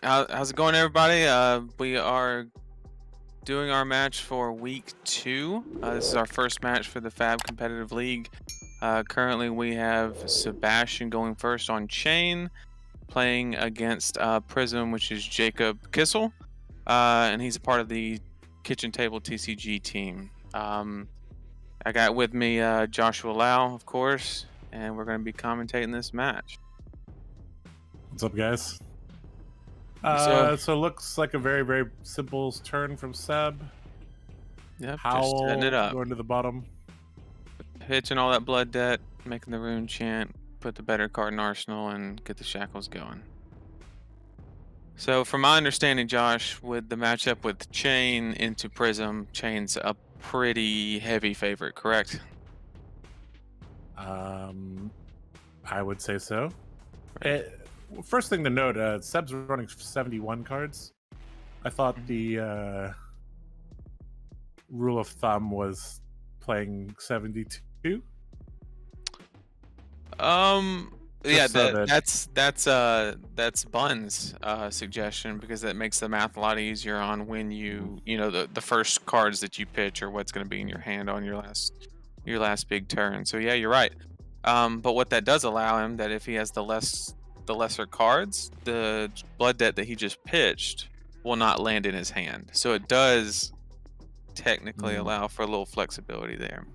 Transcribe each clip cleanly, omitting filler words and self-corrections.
How's it going, everybody? We are doing our match for week 2. This is our first match for the FAB competitive league. Currently, we have Sebastian going first on Chane, playing against Prism, which is Jacob Kissel, and he's a part of the kitchen table TCG team. I got with me Joshua Lau, of course, and we're going to be commentating this match. What's up, guys? So So it looks like a very simple turn from Seb. yep, Howl just setting it up. going to the bottom. Pitching all that blood debt, making the rune chant, put the better card in arsenal, and get the shackles going. So from my understanding, Josh, with the matchup with Chane into Prism, Chane's a pretty heavy favorite, correct? I would say so. First thing to note, Seb's running 71 cards. I thought the rule of thumb was playing 72. Yeah, that's Bun's suggestion, because that makes the math a lot easier on when you know the first cards that you pitch or what's going to be in your hand on your last big turn. So yeah, you're right. But what that does allow him, that if he has the lesser cards, the blood debt that he just pitched will not land in his hand. So it does technically allow for a little flexibility there.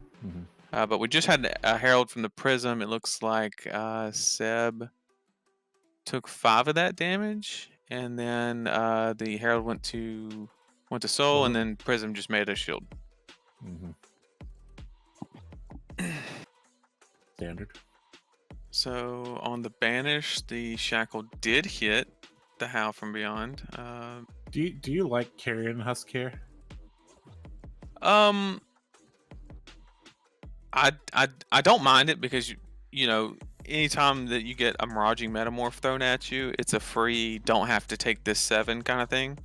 But we just had a Herald from the Prism. It looks like Seb took 5 of that damage, and then the Herald went to Soul, and then Prism just made a shield. Standard. So on the banish, the shackle did hit the Howl from Beyond. Do you like carrying Huskare? I don't mind it, because you know, anytime that you get a Miraging Metamorph thrown at you, it's a free, don't have to take this 7 kind of thing.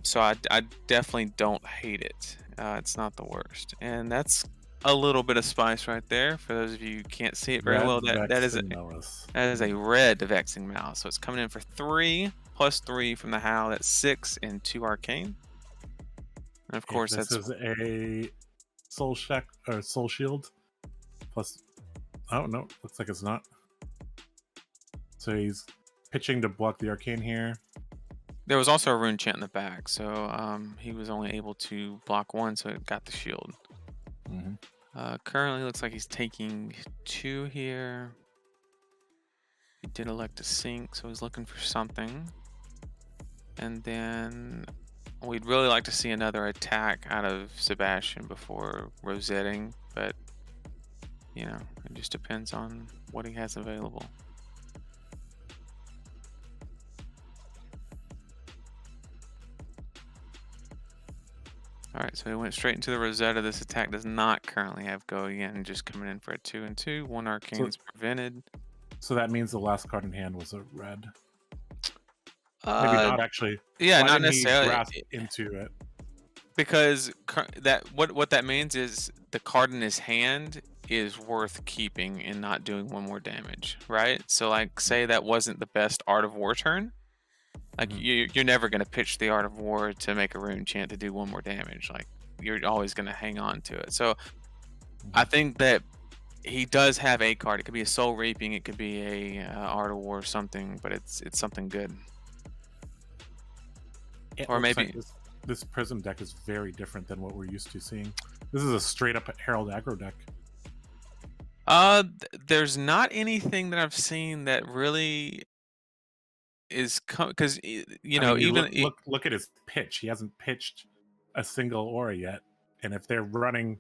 So I definitely don't hate it. It's not the worst, and that's a little bit of spice right there. For those of you who can't see it very well, that is a red Vexing Mouse. So it's coming in for 3 plus 3 from the Howl. That's 6 and 2 Arcane. And of course, this is a Soul Shield plus. Oh no, looks like it's not. So he's pitching to block the Arcane here. There was also a rune chant in the back, so he was only able to block 1, so it got the shield. Currently looks like he's taking 2 here. He did elect to sink, so he's looking for something. And then we'd really like to see another attack out of Sebastian before rosetting, but you know, it just depends on what he has available. Alright, so he went straight into the Rosetta. This attack does not currently have go again, just coming in for a 2 and 2. 1 Arcane is prevented. So that means the last card in hand was a red. Maybe not actually. Yeah, Why not didn't he necessarily. grasp into it? Because what that means is the card in his hand is worth keeping and not doing 1 more damage, right? So like, say that wasn't the best Art of War turn. Like you're never going to pitch the Art of War to make a rune chant to do 1 more damage. Like, you're always going to hang on to it. So I think that he does have a card. It could be a Soul Reaping, it could be a Art of War or something, but it's something good. Or maybe like this Prism deck is very different than what we're used to seeing. This is a straight up Herald aggro deck. There's not anything that I've seen that really is, because you know, look at his pitch. He hasn't pitched a single aura yet, and if they're running,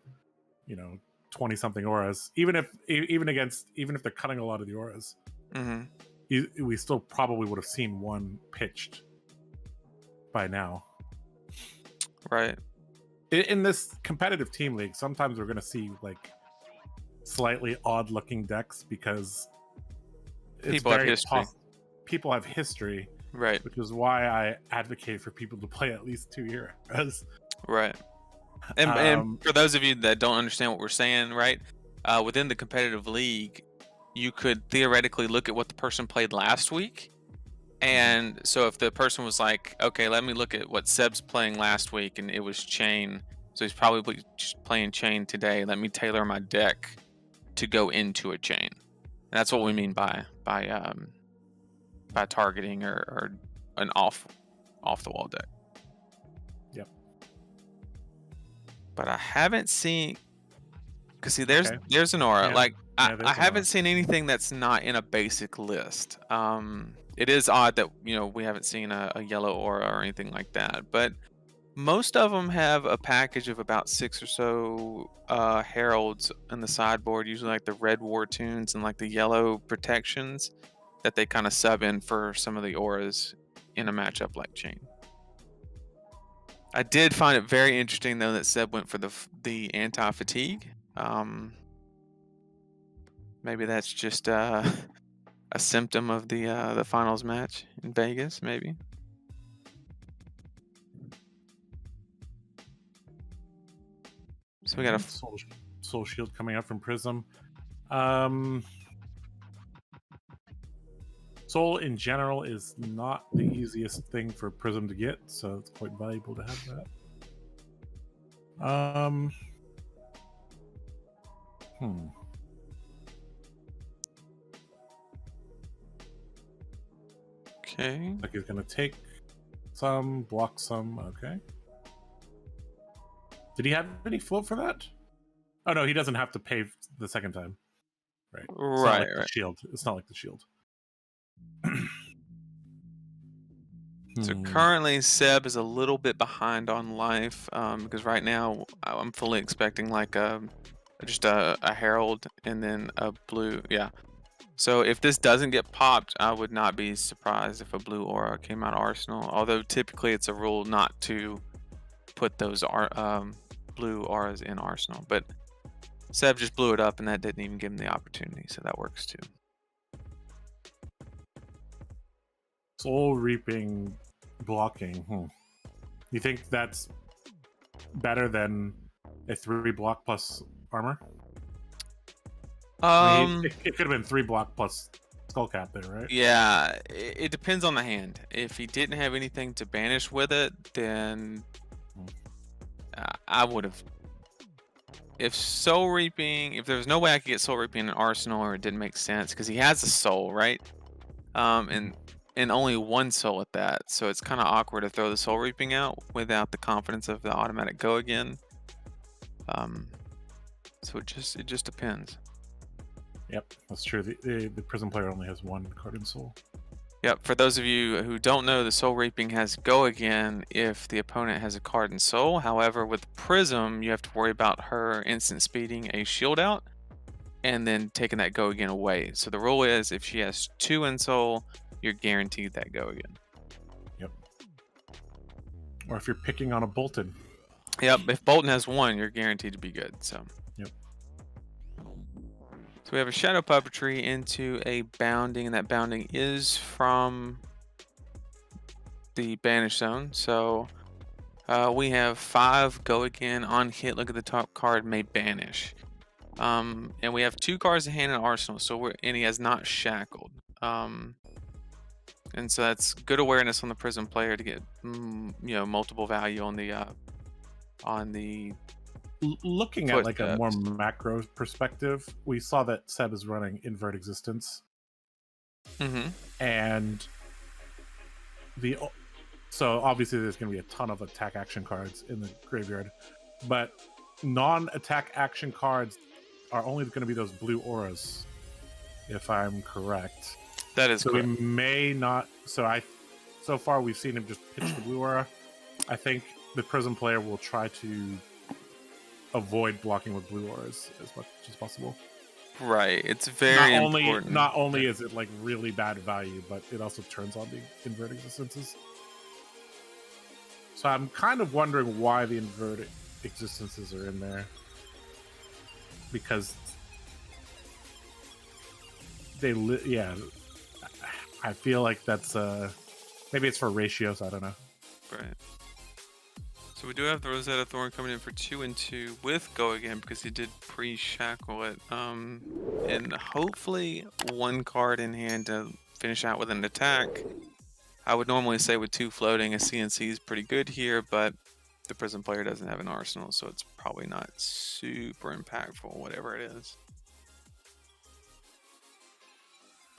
you know, 20 something auras, even if they're cutting a lot of the auras, we still probably would have seen 1 pitched by now. Right. In this competitive team league, sometimes we're going to see like slightly odd looking decks, because people have history. People have history, right? Which is why I advocate for people to play at least 2 eras. Right. And for those of you that don't understand what we're saying, right? Within the competitive league, you could theoretically look at what the person played last week And so if the person was like, okay, let me look at what Seb's playing last week, and it was Chane, so he's probably just playing Chane today. Let me tailor my deck to go into a Chane. And that's what we mean by targeting or an off the wall deck. Yep. But I haven't seen, because see, there's an aura. Yeah. Like Yeah, I haven't seen anything that's not in a basic list. It is odd that we haven't seen a yellow aura or anything like that, but most of them have a package of about 6 or so heralds in the sideboard, usually like the red war tunes and like the yellow protections that they kind of sub in for some of the auras in a matchup like Chane. I did find it very interesting though that Seb went for the anti-fatigue. Maybe that's just a symptom of the finals match in Vegas, maybe. So we got a soul shield coming out from Prism. Soul in general is not the easiest thing for Prism to get, so it's quite valuable to have that. Okay. Like he's gonna take some, block some. Okay. Did he have any float for that? Oh no, he doesn't have to pay the second time. Right. Right. The shield. It's not like the shield. So currently Seb is a little bit behind on life because right now I'm fully expecting like just a herald and then a blue. Yeah. So if this doesn't get popped, I would not be surprised if a blue aura came out of Arsenal. Although typically it's a rule not to put those blue auras in Arsenal. But Seb just blew it up and that didn't even give him the opportunity. So that works too. Soul Reaping blocking. You think that's better than a 3 block plus armor? It could have been 3 block plus Skullcap there, right? Yeah, it depends on the hand. If he didn't have anything to banish with it, then I would have. If Soul Reaping, if there was no way I could get Soul Reaping in Arsenal, or it didn't make sense, because he has a soul, right? And only 1 soul at that, so it's kind of awkward to throw the Soul Reaping out without the confidence of the automatic go again. So it just depends. Yep, that's true. The Prism player only has 1 card in Soul. Yep, for those of you who don't know, the Soul Reaping has go again if the opponent has a card in Soul. However, with Prism, you have to worry about her instant speeding a shield out and then taking that go again away. So the rule is if she has 2 in Soul, you're guaranteed that go again. Yep. Or if you're picking on a Bolton. Yep, if Bolton has 1, you're guaranteed to be good. So. Yep. So we have a Shadow Puppetry into a Bounding, and that Bounding is from the Banish Zone. So we have 5 go again on hit. Look at the top card, may banish. And we have 2 cards in hand in Arsenal. So and he has not shackled. And so that's good awareness on the Prism player to get multiple value on the looking at like a more macro perspective. We saw that Seb is running Invert Existence, and so obviously there's going to be a ton of attack action cards in the graveyard, but non-attack action cards are only going to be those blue auras, if I'm correct. That is correct. We may not. So far we've seen him just pitch the blue aura. I think the Prism player will try to avoid blocking with blue auras as much as possible. Right. It's very important. Not only is it like really bad value, but it also turns on the Invert Existences. So I'm kind of wondering why the Invert Existences are in there. Because I feel like that's maybe it's for ratios. I don't know. Right. So we do have the Rosetta Thorn coming in for 2 and 2 with go again because he did pre-shackle it. And hopefully 1 card in hand to finish out with an attack. I would normally say with 2 floating, a CNC is pretty good here, but the Prism player doesn't have an arsenal, so it's probably not super impactful, whatever it is.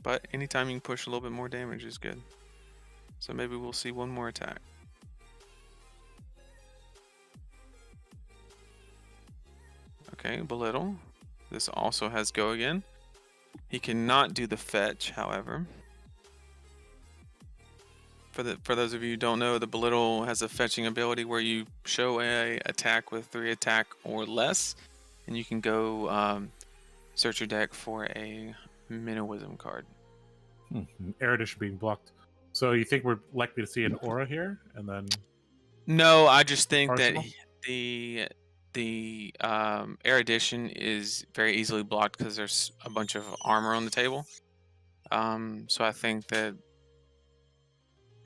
But anytime you can push a little bit more damage is good. So maybe we'll see one more attack. Okay, belittle. This also has go again. He cannot do the fetch, however. For those of you who don't know, the belittle has a fetching ability where you show a attack with 3 attack or less, and you can go search your deck for a Minnowism card. Erudition being blocked. So you think we're likely to see an aura here, and then? No, I just think Arsenal? that the erudition is very easily blocked because there's a bunch of armor on the table. So I think that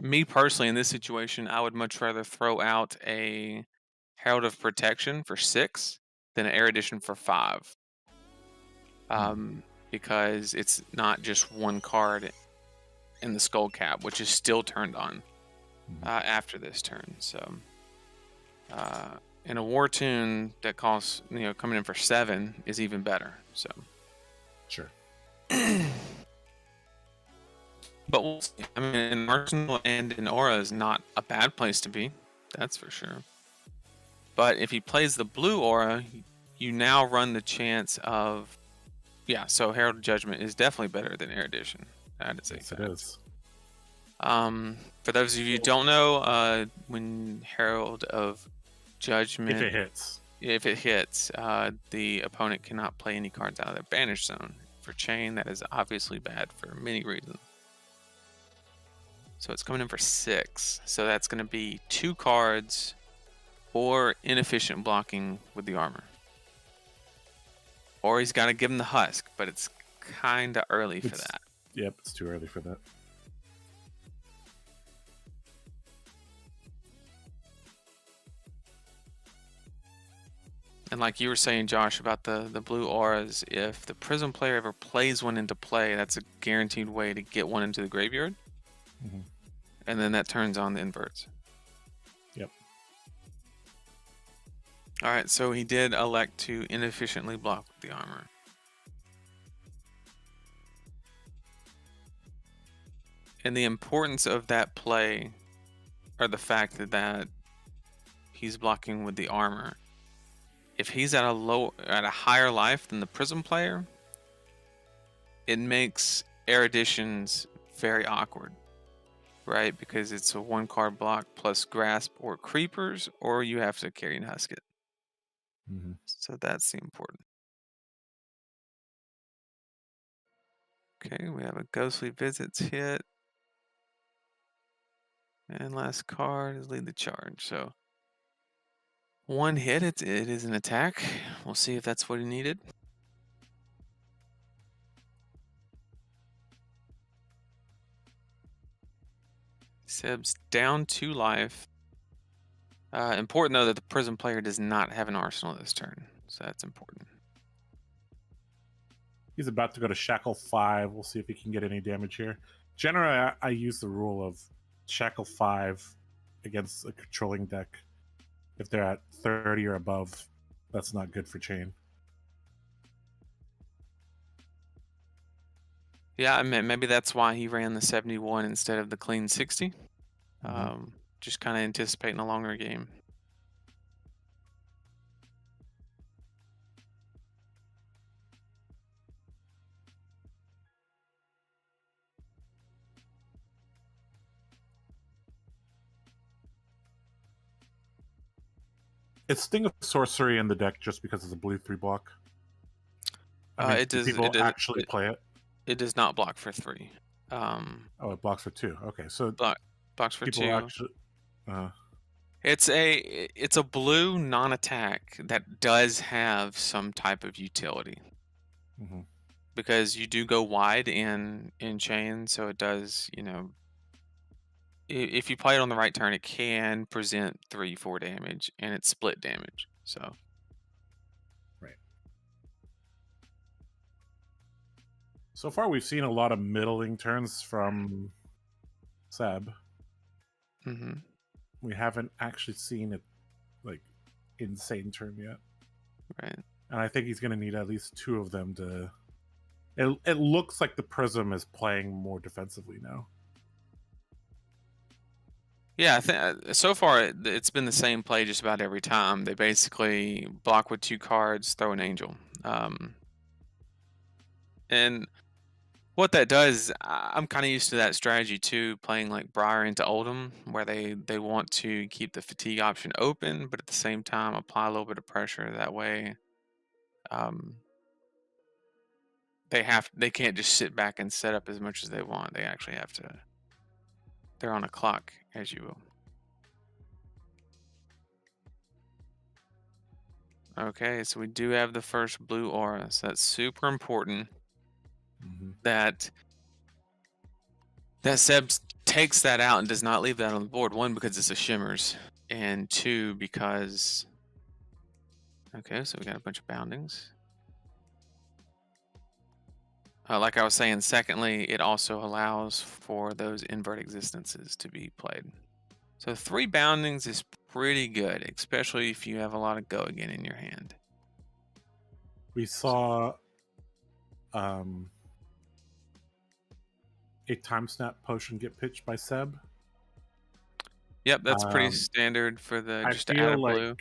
me personally in this situation, I would much rather throw out a Herald of Protection for 6 than an erudition for 5. Because it's not just one card in the skull cap, which is still turned on after this turn. So in a war tune that costs, coming in for 7 is even better. So Sure. But we'll see. I mean, in Arsenal and in Aura is not a bad place to be. That's for sure. But if he plays the blue Aura, you now run the chance of... Yeah, so Herald of Judgment is definitely better than Erudition. That is a Yes, it fact. is. For those of you who don't know, when Herald of Judgment... If it hits. the opponent cannot play any cards out of their banish zone. For Chane, that is obviously bad for many reasons. So it's coming in for 6. So that's going to be 2 cards or inefficient blocking with the armor. Or he's got to give him the husk, but it's kind of early for that. Yep, it's too early for that. And like you were saying, Josh, about the blue auras, if the Prism player ever plays one into play, that's a guaranteed way to get one into the graveyard. And then that turns on the inverts. Yep. All right, so he did elect to inefficiently block the armor. And the importance of that play, or the fact that he's blocking with the armor. If he's at a higher life than the Prism player, it makes eruditions very awkward, right? Because it's a 1-card block plus grasp or creepers, or you have to carry and husk it. So that's the important. Okay, we have a Ghostly Visits hit. And last card is Lead the Charge. So 1 hit, it is an attack. We'll see if that's what he needed. Seb's down 2 life. Important though that the Prism player does not have an arsenal this turn, so that's important. He's about to go to Shackle 5. We'll see if he can get any damage here. Generally, I use the rule of Shackle 5 against a controlling deck. If they're at 30 or above, that's not good for Chane. Yeah, I mean, maybe that's why he ran the 71 instead of the clean 60. Just kind of anticipating a longer game. Is Sting of Sorcery in the deck just because it's a blue 3 block? It does. People actually play it? It does not block for 3. Oh, it blocks for 2. Okay, so blocks for people 2. Actually, it's a blue non-attack that does have some type of utility. Because you do go wide in Chane, so it does, if you play it on the right turn, it can present 3-4 damage, and it's split damage. So right. So far, we've seen a lot of middling turns from Seb. Mm-hmm. We haven't actually seen it like insane turn yet. Right. And I think he's going to need at least 2 of them to. It looks like the Prism is playing more defensively now. Yeah, I think so far it's been the same play just about every time. They basically block with 2 cards, throw an angel. And what that does, I'm kind of used to that strategy too, playing like Briar into Oldham, where they want to keep the fatigue option open, but at the same time apply a little bit of pressure. That way, they can't just sit back and set up as much as they want. They actually have to. They're on a clock, as you will. Okay, so we do have the first blue aura, so that's super important. That Seb takes that out and does not leave that on the board. 1, because it's a shimmers, and 2, because okay, so we got a bunch of boundings. Like I was saying, secondly, it also allows for those invert existences to be played. So 3 boundings is pretty good, especially if you have a lot of go again in your hand. We saw a time snap potion get pitched by Seb. Yep, that's pretty standard for the just to add a blue.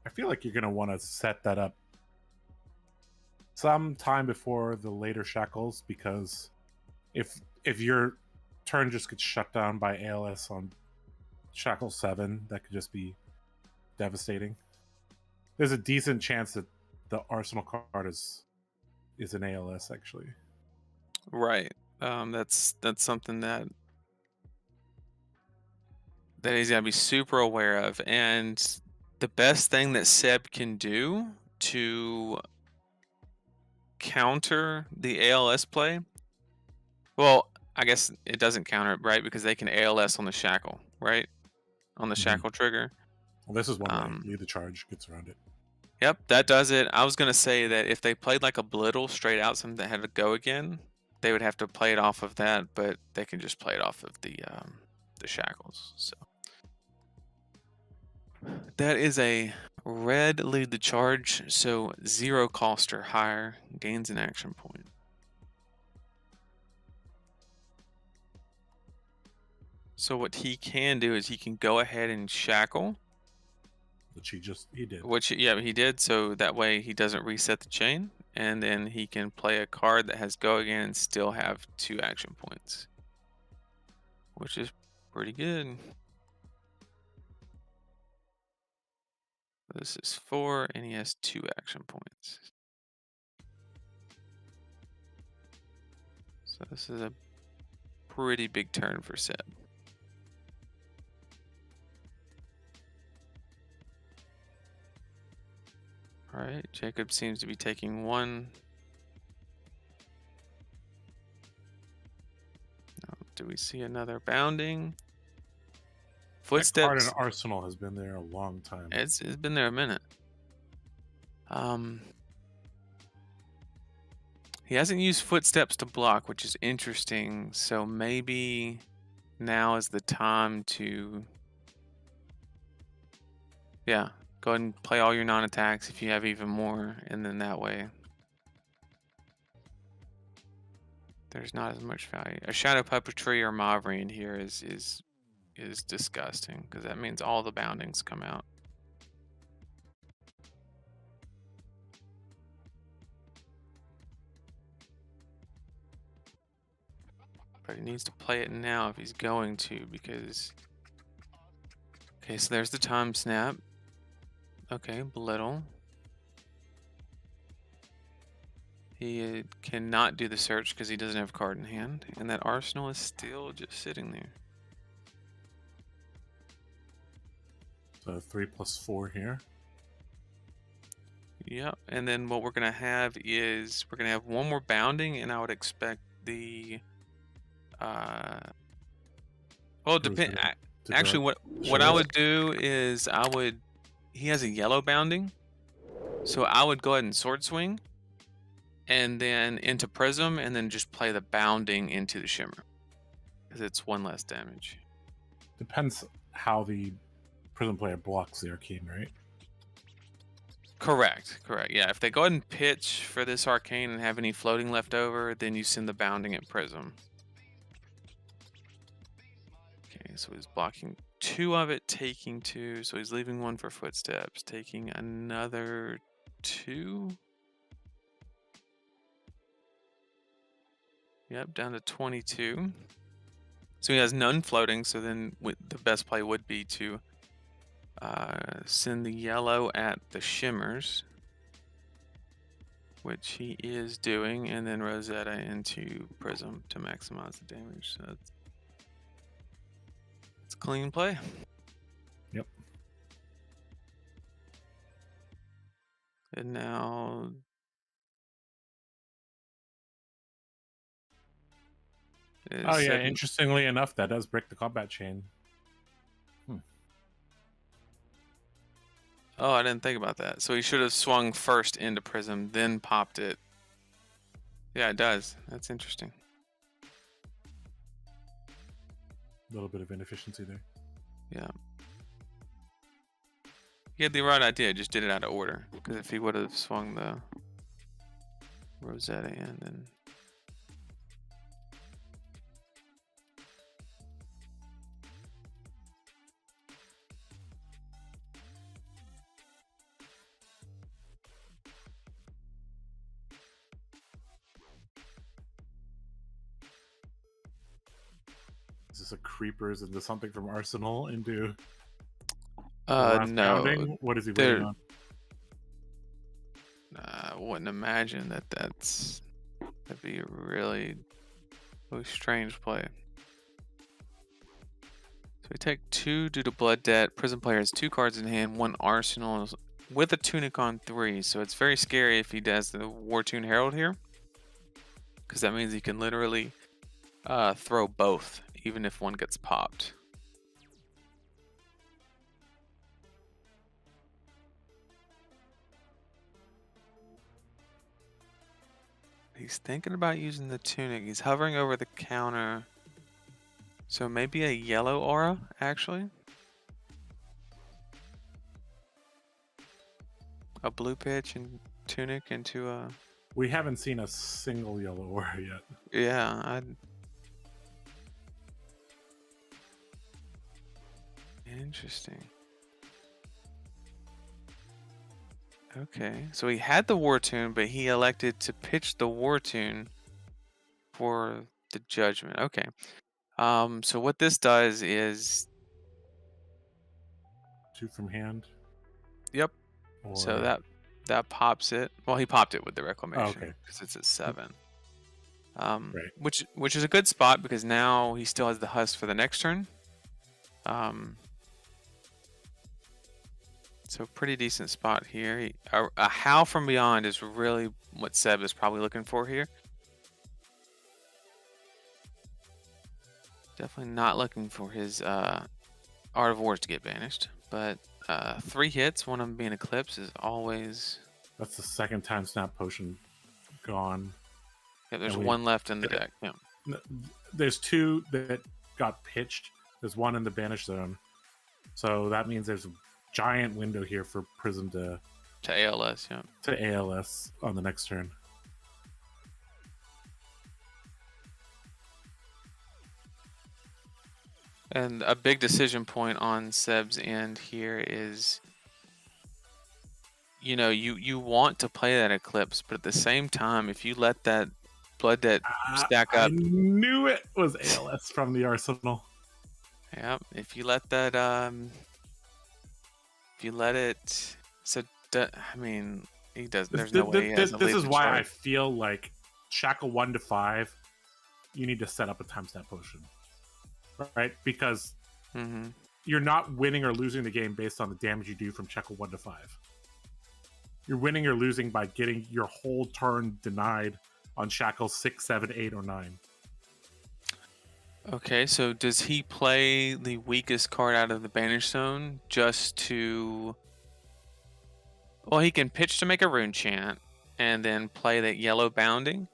I feel like you're gonna want to set that up sometime before the later shackles, because if your turn just gets shut down by ALS on shackle 7, that could just be devastating. There's a decent chance that the arsenal card is an ALS actually. Right. That's something that he's got to be super aware of. And the best thing that Seb can do to counter the ALS play, well, I guess it doesn't counter it, right? Because they can ALS on the shackle, right? On the shackle trigger. Well, this is one way. Lead the charge gets around it. Yep, that does it. I was going to say that if they played like a Blittle straight out, something that had to go again, they would have to play it off of that, but they can just play it off of the shackles. So that is a red lead the charge, so 0 cost or higher gains an action point. So what he can do is he can go ahead and shackle. Which he did. Which, yeah, he did, so that way he doesn't reset the chain, and then he can play a card that has go again and still have 2 action points, which is pretty good. This is 4, and he has 2 action points. So this is a pretty big turn for Seb. All right, Jacob seems to be taking 1. Now, do we see another bounding? Footsteps. That card in Arsenal has been there a long time. It's been there a minute. He hasn't used Footsteps to block, which is interesting. So maybe now is the time to, yeah, go ahead and play all your non-attacks if you have even more, and then that way there's not as much value. A Shadow Puppetry or Mavri in here is disgusting, because that means all the boundings come out. But he needs to play it now if he's going to, because okay, so there's the time snap. Okay, Belittle. He cannot do the search because he doesn't have a card in hand, and that arsenal is still just sitting there. So 3+4 here. Yep, and then what we're gonna have is we're gonna have 1 more bounding, and I would expect the well, depend. Actually, what I would do is he has a yellow bounding, so I would go ahead and sword swing, and then into Prism, and then just play the bounding into the shimmer, because it's 1 less damage. Depends. how the Prism player blocks the arcane, right? Correct. Yeah, if they go ahead and pitch for this arcane and have any floating left over, then you send the bounding at Prism. Okay, so he's blocking 2 of it, taking 2. So he's leaving 1 for footsteps, taking another 2. Yep, down to 22. So he has none floating, so then the best play would be to send the yellow at the shimmers, which he is doing, and then Rosetta into Prism to maximize the damage. So it's a clean play. Yep. And now Oh yeah, interestingly enough, that does break the combat chain. Oh, I didn't think about that. So he should have swung first into Prism, then popped it. Yeah, it does. That's interesting. A little bit of inefficiency there. Yeah. He had the right idea, just did it out of order. Because if he would have swung the Rosetta in, then... Is this a creepers into something from Arsenal into no. Bounding? What is he waiting on? I wouldn't imagine that'd be a really strange play. So we take 2 due to blood debt. Prism player has 2 cards in hand, 1 arsenal with a tunic on 3. So it's very scary if he does the War Tune Herald here, because that means he can literally throw both, even if one gets popped. He's thinking about using the tunic. He's hovering over the counter. So maybe a yellow aura, actually. A blue pitch and tunic into a... We haven't seen a single yellow aura yet. Yeah, Interesting. Okay, so he had the War Tune, but he elected to pitch the War Tune for the Judgment. Okay. So what this does is... 2 from hand? Yep. Or... So that pops it. Well, he popped it with the Reclamation. Okay. Because it's at 7. Right. Which is a good spot, because now he still has the Husk for the next turn. So pretty decent spot here. A Howl from Beyond is really what Seb is probably looking for here. Definitely not looking for his Art of Wars to get banished. But 3 hits, one of them being Eclipse, is always... That's the second time Snap Potion gone. Yeah, there's 1 left in the deck. Yeah. There's 2 that got pitched. There's 1 in the banish zone. So that means there's a giant window here for Prism to ALS, yeah. To ALS on the next turn. And a big decision point on Seb's end here is, you know, you want to play that Eclipse, but at the same time, if you let that blood debt stack up... I knew it was ALS from the Arsenal. Yeah, if you let that, if you let it... So, I mean, he does. There's no way he has a This is why chart. I feel like Shackle 1 to 5, you need to set up a time snap potion. Right? Because you're not winning or losing the game based on the damage you do from Shackle 1 to 5. You're winning or losing by getting your whole turn denied on Shackle 6, 7, 8, or 9. Okay, so does he play the weakest card out of the banish zone just to... Well, he can pitch to make a rune chant and then play that yellow bounding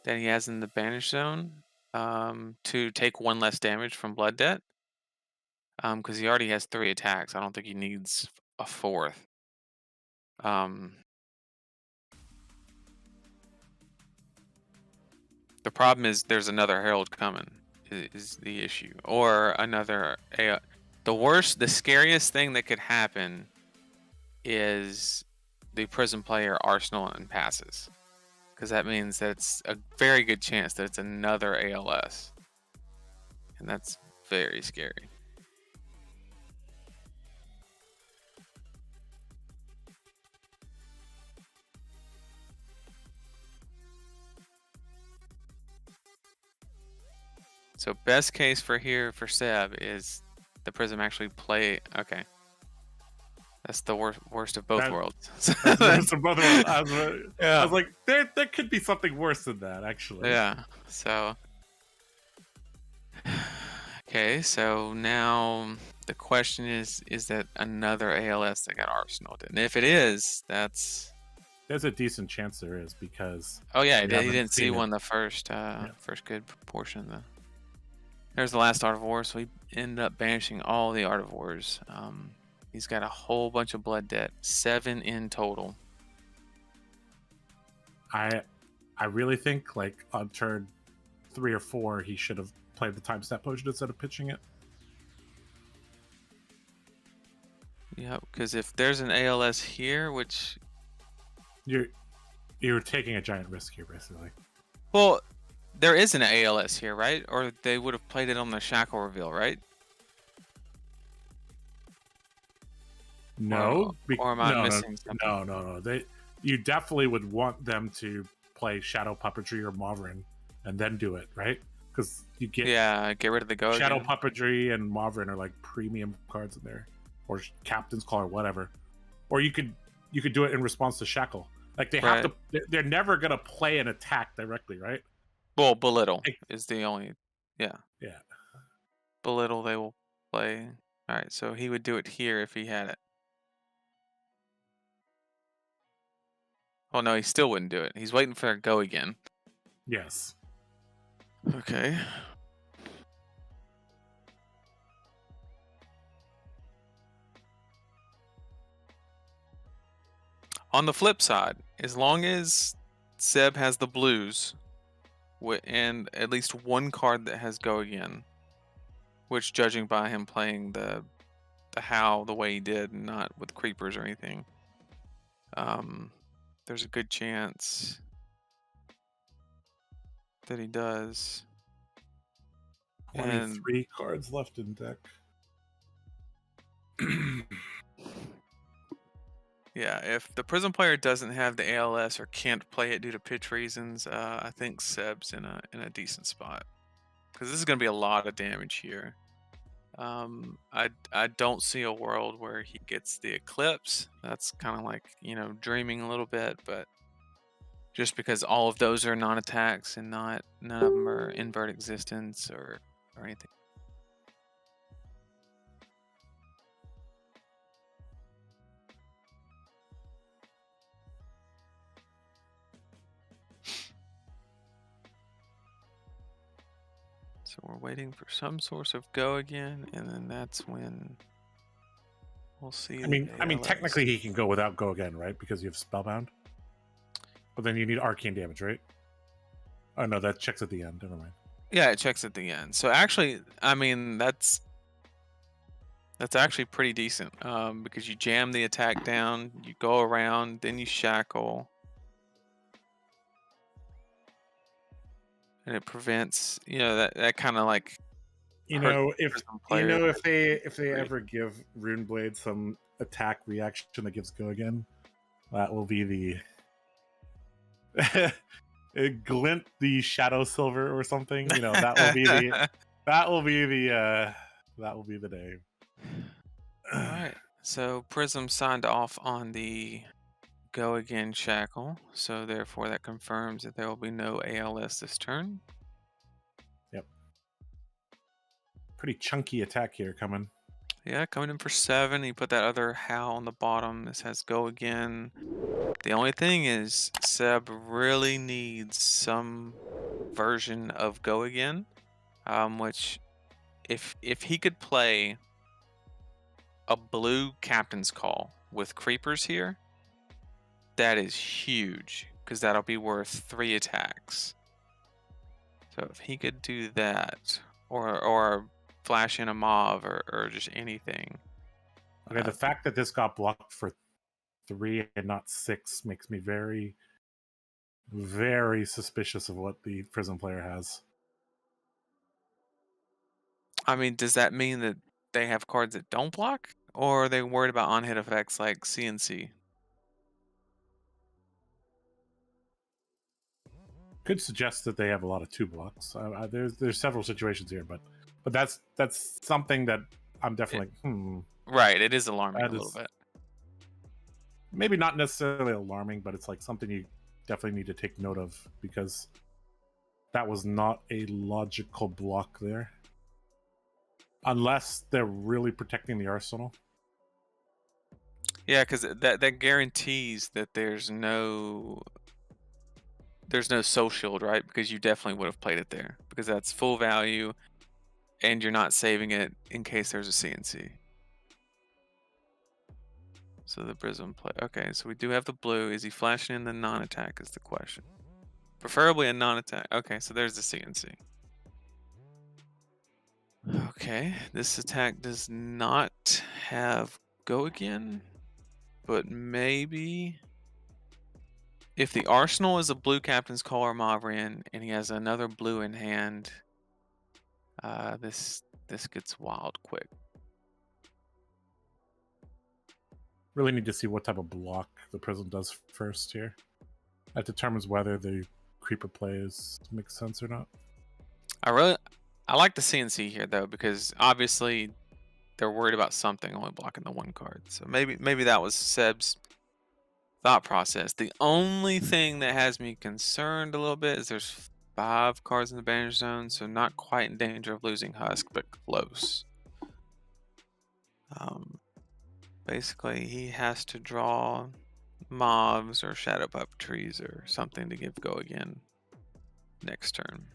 that he has in the banish zone to take 1 less damage from blood debt. because he already has 3 attacks. I don't think he needs a 4th. Um, the problem is there's another Herald coming is the issue, or another A. The scariest thing that could happen is the Prism player Arsenal and passes, because that means that it's a very good chance that it's another ALS, and that's very scary. So best case for here for Seb is the Prism actually play. Okay, that's the worst of both That worlds. that's worse than both of us. I Yeah. was like, there could be something worse than that, actually. Yeah. So. Okay, so now the question is that another ALS that got Arsenal? And if it is, that's. There's a decent chance there is, because Oh yeah, he we haven't didn't see seen it. one the first first good portion of the. There's the last Art of War, so he ended up banishing all the Art of Wars. He's got a whole bunch of blood debt, 7 in total. I really think, like, on turn 3 or 4, he should have played the time step potion instead of pitching it. Yeah, because if there's an ALS here, which You're taking a giant risk here, basically. well, there is an ALS here, right? Or they would have played it on the Shackle reveal, right? No, Or am I missing something? no. You definitely would want them to play Shadow Puppetry or Mauvrin and then do it, right? Because you get Get rid of the go Shadow again. Puppetry and Mauvrin are like premium cards in there, or Captain's Call or whatever. Or you could do it in response to Shackle. Like, they have to. They're never gonna play an attack directly, right? Well, Belittle is the only. Yeah. Yeah. Belittle they will play. All right, so he would do it here if he had it. Oh no, he still wouldn't do it. He's waiting for a go again. Yes. Okay. On the flip side, as long as Seb has the blues and at least one card that has go again, which judging by him playing the Howl the way he did, not with creepers or anything, there's a good chance that he does. 23 cards left in deck. Yeah, if the Prism player doesn't have the ALS or can't play it due to pitch reasons, I think Seb's in a decent spot, because this is going to be a lot of damage here. I don't see a world where he gets the Eclipse. That's kind of like, dreaming a little bit, but just because all of those are non-attacks and none of them are invert existence or anything. So we're waiting for some source of go again, and then that's when we'll see. I mean, technically he can go without go again, right? Because you have Spellbound. But then you need arcane damage, right? Oh no, that checks at the end. Never mind. Yeah, it checks at the end. So actually, I mean, that's actually pretty decent, because you jam the attack down, you go around, then you shackle, and it prevents, that kind of like. If they ever give Runeblade some attack reaction that gives go again, that will be the glint the Shadow Silver or something. That will be the that will be the day. All right. So Prism signed off on the go again shackle, so therefore that confirms that there will be no ALS this turn. Yep. Pretty chunky attack here coming. Yeah, coming in for 7. He put that other Howl on the bottom. This has go again. The only thing is Seb really needs some version of go again, which if he could play a blue captain's call with creepers here, that is huge because that'll be worth 3 attacks. So if he could do that, or flash in a mauve, or just anything. Okay, the fact that this got blocked for 3 and not 6 makes me very, very suspicious of what the Prism player has. I mean, does that mean that they have cards that don't block, or are they worried about on-hit effects like CNC? Could suggest that they have a lot of 2 blocks. There's several situations here, but that's something that I'm definitely Right, it is alarming that a little is bit. maybe not necessarily alarming, but it's like something you definitely need to take note of, because that was not a logical block there. Unless they're really protecting the arsenal. Yeah, because that guarantees that there's no soul shield, right? Because you definitely would have played it there, because that's full value, and you're not saving it in case there's a CNC. So the Prism play. Okay, so we do have the blue. Is he flashing in the non-attack is the question. Preferably a non-attack. Okay, so there's the CNC. Okay, this attack does not have go again, but maybe if the arsenal is a blue captain's call or Mavrian and he has another blue in hand, this gets wild quick. Really need to see what type of block the Prism does first here. That determines whether the creeper plays makes sense or not. I like the CNC here though, because obviously they're worried about something only blocking the 1 card. So maybe that was Seb's thought process. The only thing that has me concerned a little bit is there's 5 cards in the banish zone, so not quite in danger of losing Husk, but close. Basically, he has to draw mobs or shadow puppetries or something to give go again next turn.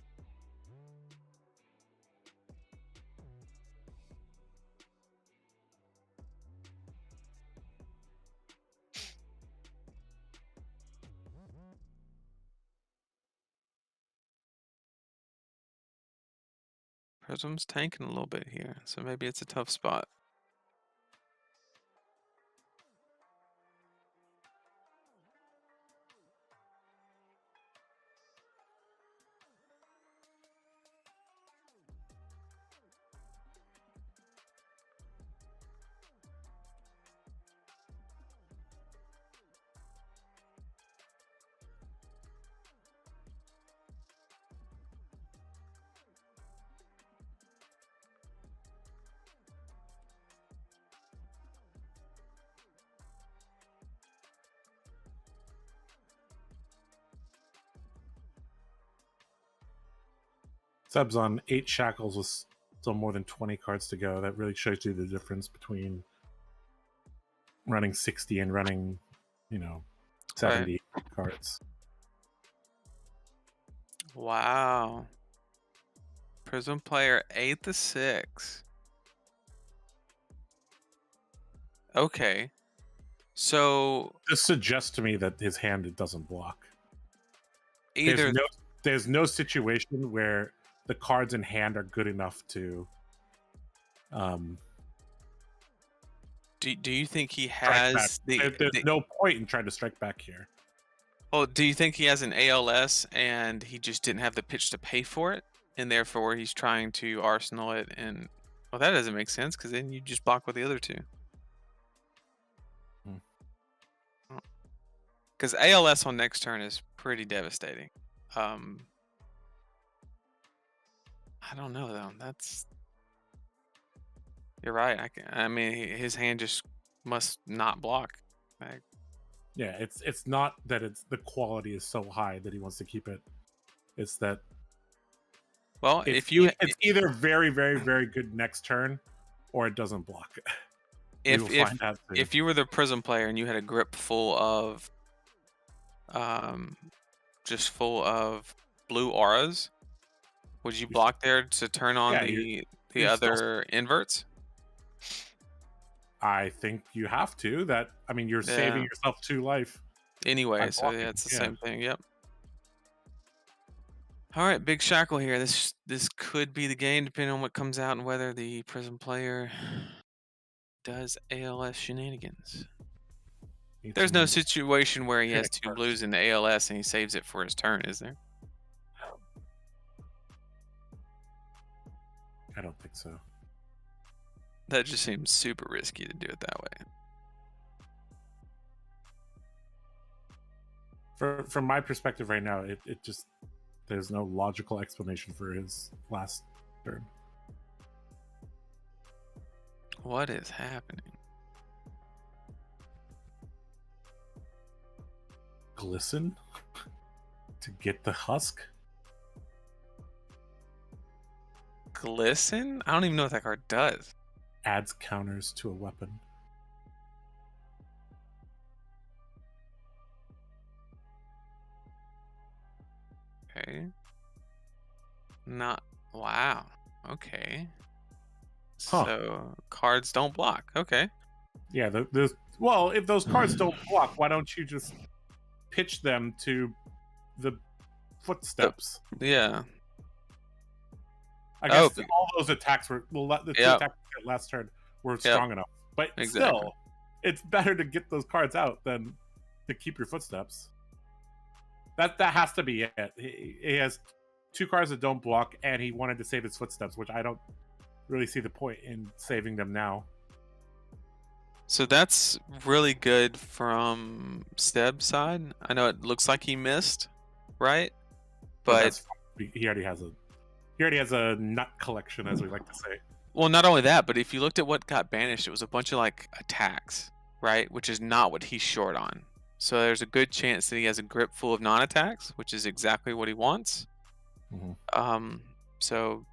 Prism's tanking a little bit here, so maybe it's a tough spot. Subs on 8 shackles with still more than 20 cards to go. That really shows you the difference between running 60 and running, 70 cards. Wow. Prism player 8 to 6. Okay. So This suggests to me that his hand doesn't block. either There's no situation where the cards in hand are good enough to do you think he strike back. has There's no point in trying to strike back here. Oh, do you think he has an ALS and he just didn't have the pitch to pay for it, and therefore he's trying to arsenal it? And well, that doesn't make sense, because then you just block with the other 2. Because ALS on next turn is pretty devastating. I don't know though. You're right. I mean, his hand just must not block. Yeah, it's not that it's the quality is so high that he wants to keep it. It's that Well, it's either very, very, very good next turn, or it doesn't block. If you were the Prism player and you had a grip full of just full of blue auras, would you block there to turn on the other inverts? I think you have to. I mean, you're saving yourself 2 life. Anyway, so yeah, it's the same thing. Yep. All right, big shackle here. This could be the game, depending on what comes out and whether the Prism player does ALS shenanigans. There's no situation where he has 2 blues in the ALS and he saves it for his turn, is there? I don't think so. That just seems super risky to do it that way. From my perspective right now, it just, there's no logical explanation for his last turn. What is happening? Glisten to get the husk. Glisten? I don't even know what that card does. Adds counters to a weapon. Okay. Not. Wow. Okay. Huh. So cards don't block. Okay. Yeah. Well, if those cards don't block, why don't you just pitch them to the footsteps? Yeah. I guess all those attacks were the 2 attacks last turn were strong enough, but still, it's better to get those cards out than to keep your footsteps. That has to be it. He has 2 cards that don't block, and he wanted to save his footsteps, which I don't really see the point in saving them now. So that's really good from Seb's side. I know it looks like he missed, right? But he already has a nut collection, as we like to say. Well, not only that, but if you looked at what got banished, it was a bunch of like attacks, right? Which is not what he's short on. So there's a good chance that he has a grip full of non-attacks, which is exactly what he wants. Mm-hmm. So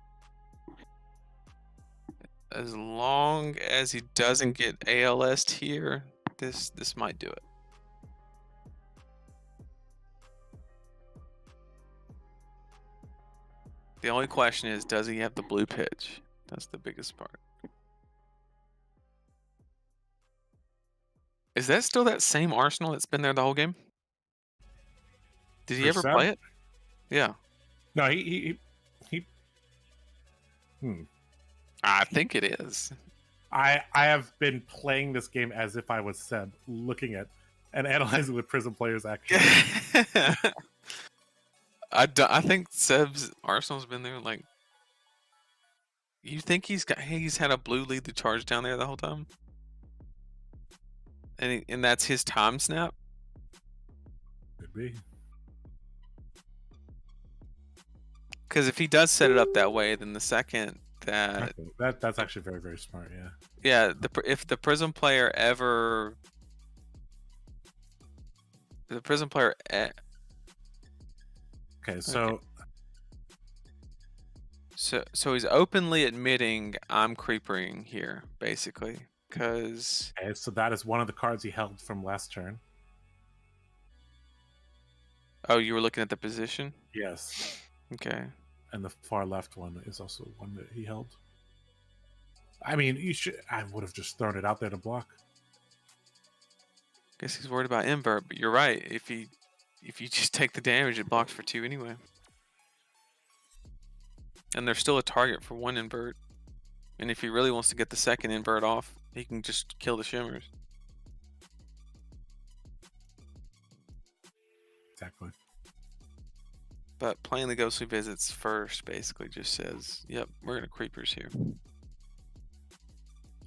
as long as he doesn't get ALS'd here, this might do it. The only question is, does he have the blue pitch? That's the biggest part. Is that still that same arsenal that's been there the whole game? Did he ever play it? Yeah. No, he I think it is. I have been playing this game as if I was Seb, looking at and analyzing the Prism players' actions. I think Seb's arsenal's been there like. You think he's had a blue lead the charge down there the whole time? And that's his time snap? Could be. Because if he does set it up that way, then the second that's actually very, very smart. Yeah. Yeah. If the Prism player ever. The Prism player. Okay, so. So he's openly admitting I'm creepering here, basically, because. Okay, so that is one of the cards he held from last turn. Oh, you were looking at the position? Yes. Okay. And the far left one is also one that he held. I mean, I would have just thrown it out there to block. Guess he's worried about invert, but you're right. If you just take the damage, it blocks for 2 anyway. And there's still a target for 1 invert. And if he really wants to get the second invert off, he can just kill the shimmers. Exactly. But playing the ghostly visits first basically just says, yep, we're gonna creepers here.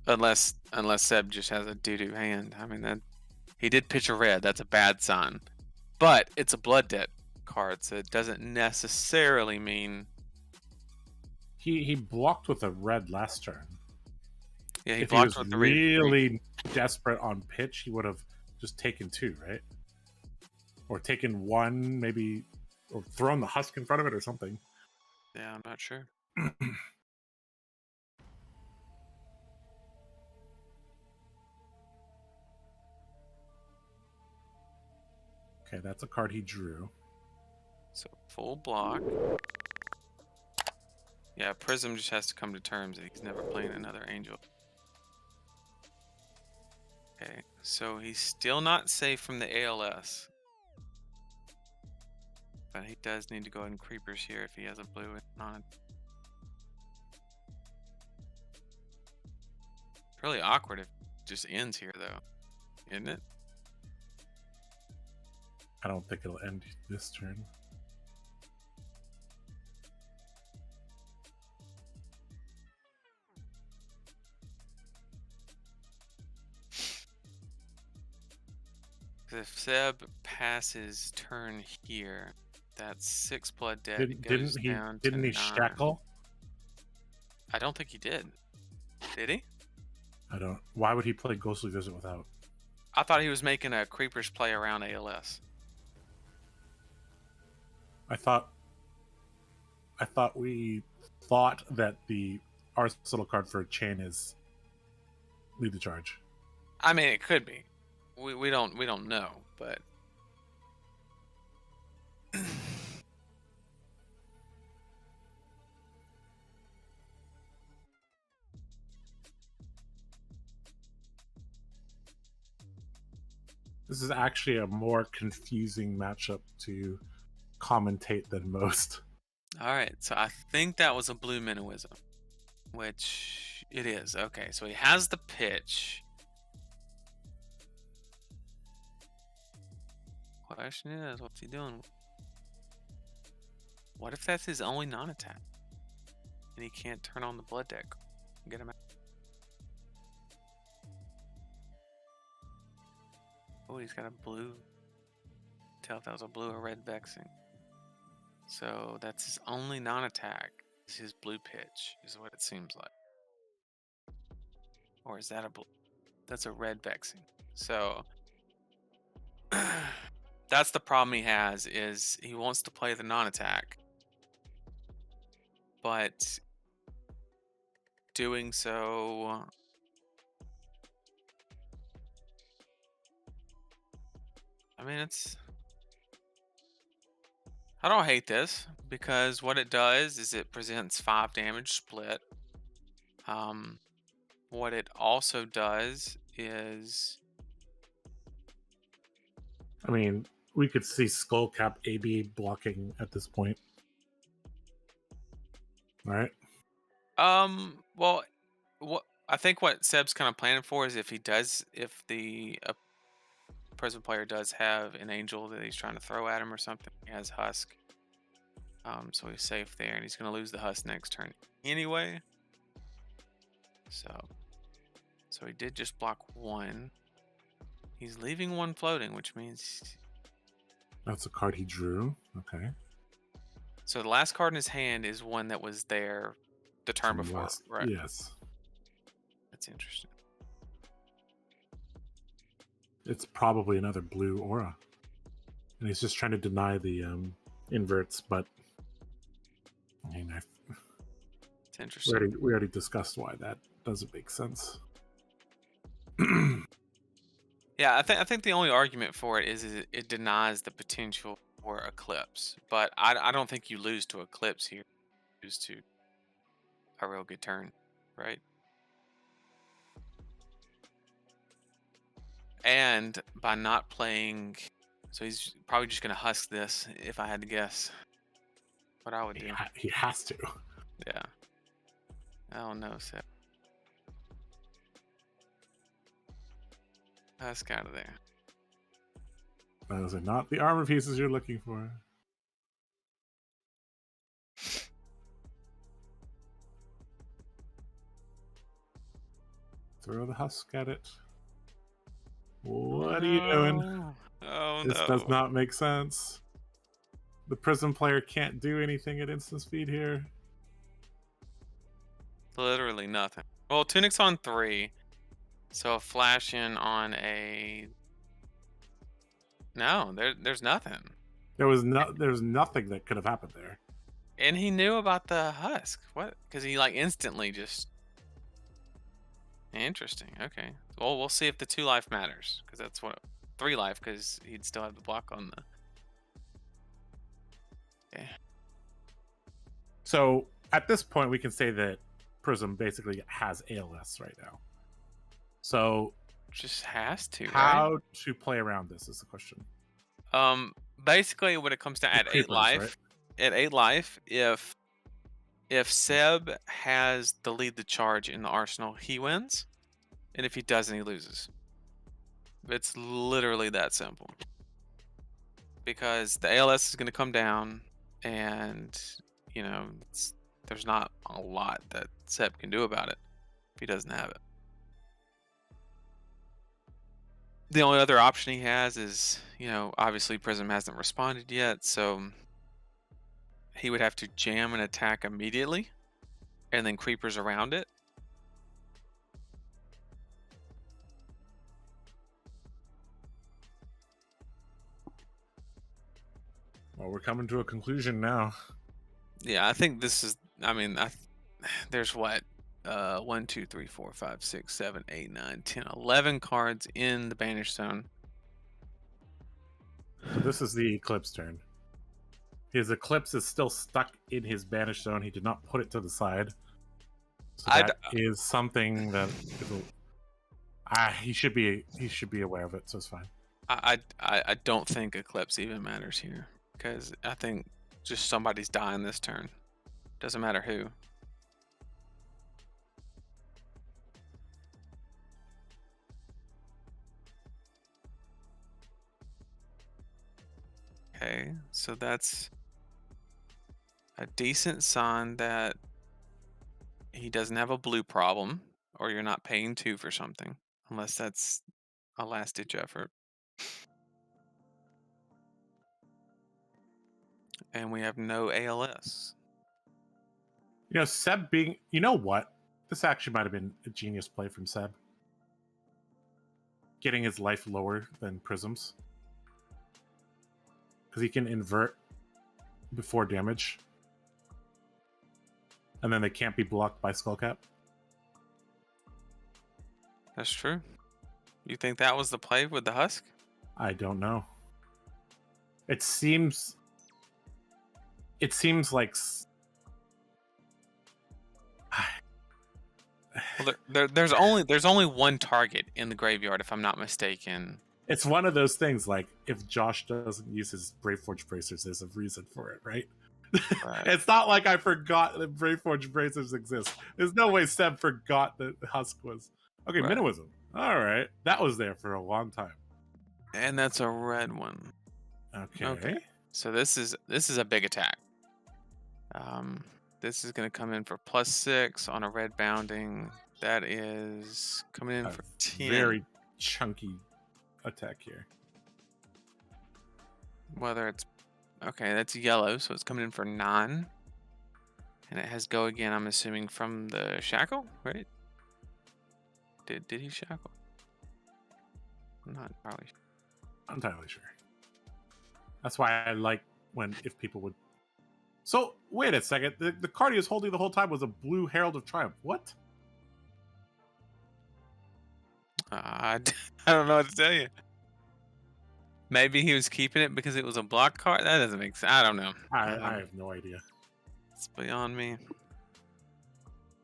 Unless Seb just has a doo-doo hand. I mean, that he did pitch a red, that's a bad sign. But it's a blood debt card, so it doesn't necessarily mean he blocked with a red last turn. Yeah, if he was with really desperate on pitch, he would have just taken 2, right? Or taken 1, maybe, or thrown the husk in front of it or something. Yeah, I'm not sure. Okay, that's a card he drew. So full block. Yeah, Prism just has to come to terms that he's never playing another angel. Okay, so he's still not safe from the ALS. But he does need to go ahead and creepers here if he has a blue and not. It's really awkward if it just ends here, though, isn't it? I don't think it'll end this turn. If Seb passes turn here, that's 6 blood dead. Didn't he shackle? I don't think he did. Did he? I don't. Why would he play Ghostly Visit without? I thought he was making a creepers play around ALS. I thought we thought that the arsenal card for Chane is lead the charge. I mean, it could be. We don't know, but this is actually a more confusing matchup to commentate than most. All right, so I think that was a blue Minnowism, which it is. Okay, so he has the pitch. Question is, what's he doing? What if that's his only non-attack? And he can't turn on the blood deck? Get him out. Oh, he's got a blue. Tell if that was a blue or red vexing. So that's his only non-attack. Is his blue pitch, is what it seems like. Or is that a blue? That's a red vexing. So that's the problem he has, is he wants to play the non-attack, but doing so, I mean, I don't hate this, because what it does is it presents 5 damage split. What it also does is, I mean, we could see Skullcap AB blocking at this point. All right. well, what I think what Seb's kind of planning for is if the Prism player does have an angel that he's trying to throw at him or something, he has Husk. So he's safe there, and he's going to lose the Husk next turn anyway. So he did just block 1. He's leaving 1 floating, which means that's a card he drew. Okay. So the last card in his hand is one that was there the turn before, right? Yes. That's interesting. It's probably another blue aura, and he's just trying to deny the inverts. But I mean, it's interesting. We already discussed why that doesn't make sense. Yeah, I think the only argument for it is it denies the potential for Eclipse, but I don't think you lose to Eclipse here. You lose to a real good turn, right? And by not playing, so he's probably just going to Husk this, if I had to guess what I would do. He has to. Yeah. Oh no, Seth. Husk out of there. Those are not the armor pieces you're looking for. Throw the Husk at it. What are you doing? Oh, this does not make sense. The Prism player can't do anything at instant speed here. Literally nothing. Well, Tunic's on 3. So a flash in on a... No, there's nothing. There's nothing that could have happened there. And he knew about the Husk. What? Because he like instantly just... Interesting. Okay. Well, we'll see if the 2 life matters, because that's what 3 life, because he'd still have the block on the. Okay. So at this point, we can say that Prism basically has ALS right now. So just has to, right? How to play around this is the question. Basically, when it comes to The creepers, right? at 8 life, if Seb has the lead the charge in the arsenal, he wins, and if he doesn't, he loses. It's literally that simple. Because the ALS is going to come down, and you know there's not a lot that Seb can do about it if he doesn't have it. The only other option he has is, obviously Prism hasn't responded yet, so he would have to jam an attack immediately, and then creepers around it. Well, we're coming to a conclusion now. Yeah, I think this is. I mean, there's what 1, 2, 3, 4, 5, 6, 7, 8, 9, 10, 11 cards in the banish zone. So this is the Eclipse turn. His Eclipse is still stuck in his banish zone. He did not put it to the side. So that is something that he should be aware of it, so it's fine. I don't think Eclipse even matters here, because I think just somebody's dying this turn. Doesn't matter who. Okay, so that's a decent sign that he doesn't have a blue problem, or you're not paying 2 for something, unless that's a last-ditch effort. And we have no ALS. Seb being... You know what? This actually might have been a genius play from Seb. Getting his life lower than Prism's. Because he can invert before damage. And then they can't be blocked by Skullcap. That's true. You think that was the play with the Husk? I don't know. It seems like... Well, there's only one target in the graveyard, if I'm not mistaken. It's one of those things, like, if Josh doesn't use his Braveforge Bracers, there's a reason for it, right? Right. It's not like I forgot that Braveforge Bracers exist. There's no way Seb forgot that Husk was... Okay, right. Minnowism. All right. That was there for a long time. And that's a red one. Okay. So this is a big attack. This is going to come in for +6 on a red bounding. That is coming in for 10. Very chunky attack here. Whether it's... Okay, that's yellow, so it's coming in for 9. And it has go again, I'm assuming, from the shackle, right? Did he shackle? I'm not entirely sure. I'm entirely sure. That's why I like if people would... So, wait a second. The card he was holding the whole time was a blue Herald of Triumph. What? I don't know what to tell you. Maybe he was keeping it because it was a block card? That doesn't make sense. I don't know. I have no idea. It's beyond me.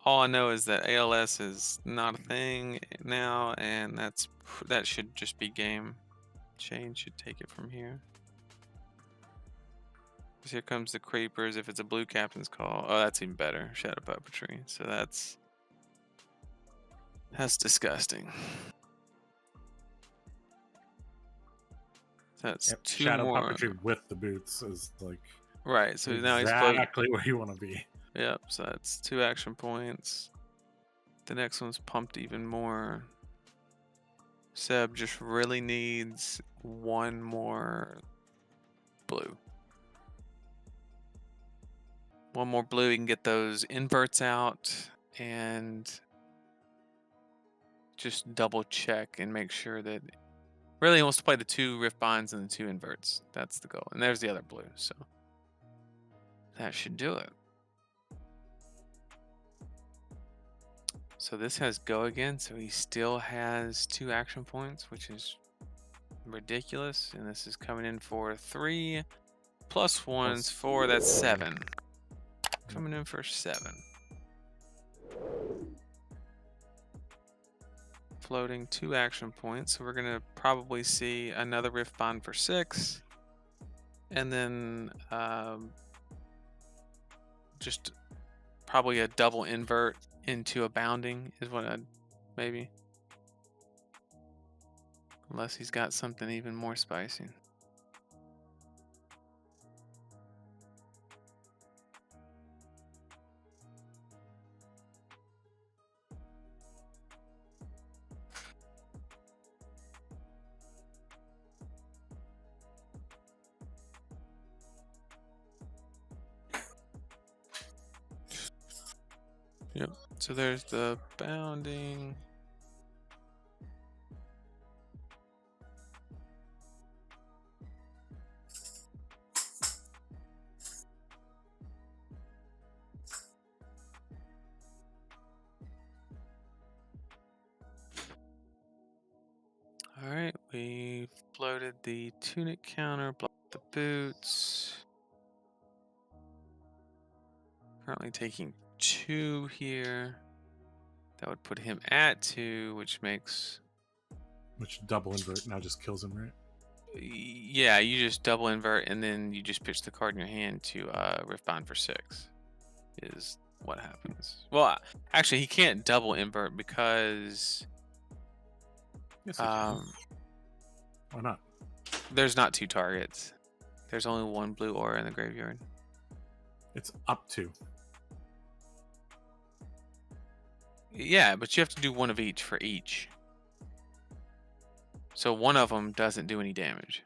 All I know is that ALS is not a thing now, and that should just be game. Chane should take it from here. Here comes the creepers. If it's a blue captain's call, oh, that's even better. Shadow puppetry. So that's disgusting. That's two Shadow more. puppetry with the boots is like right. So now he's exactly where you want to be. Yep. So that's 2 action points. The next one's pumped even more. Seb just really needs 1 more blue. 1 more blue, he can get those inverts out and just double check and make sure that really he wants to play the 2 rift binds and the 2 inverts. That's the goal. And there's the other blue, so that should do it. So this has go again, so he still has 2 action points, which is ridiculous. And this is coming in for 3 plus 1's 4, that's 7. Coming in for 7. floating 2 action points. So we're gonna probably see another Rift Bond for 6, and then just probably a double invert into a bounding is what I'd maybe, unless he's got something even more spicy. Yep. So there's the bounding. All right, we floated the tunic counter, blocked the boots. Currently taking 2 here. That would put him at 2, which makes... Which double invert now just kills him, right? Yeah, you just double invert and then you just pitch the card in your hand to Rift Bond for 6 is what happens. Well, actually, he can't double invert because... Yes, why not? There's not 2 targets. There's only 1 blue aura in the graveyard. It's up to. Yeah, but you have to do 1 of each for each. So one of them doesn't do any damage.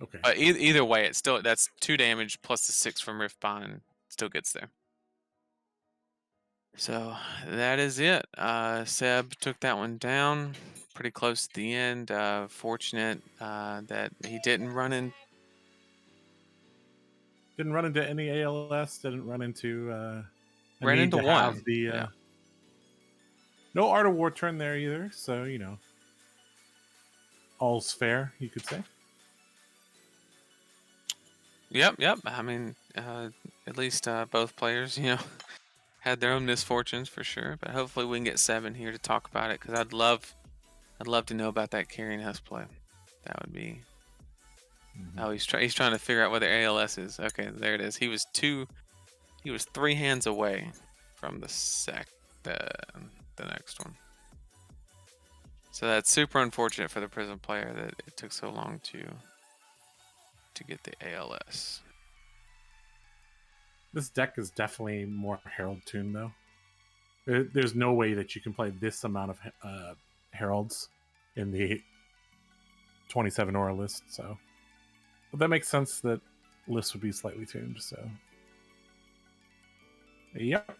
Okay. But either way, it's still, that's 2 damage plus the 6 from Rift Bond still gets there. So that is it. Seb took that one down pretty close to the end. Fortunate that he didn't run in. Didn't run into any ALS. Didn't run into. Ran into one. No Art of War turn there either. So all's fair, you could say. Yep. I mean, at least both players, had their own misfortunes for sure. But hopefully we can get 7 here to talk about it, because I'd love to know about that carrying Husk play. That would be. Oh, he's trying to figure out whether ALS is. Okay, there it is. He was 3 hands away from the next one. So that's super unfortunate for the Prism player that it took so long to get the ALS. This deck is definitely more Herald tuned though. There's no way that you can play this amount of Heralds in the 27 aura list. So, but that makes sense that lists would be slightly tuned. So, yep.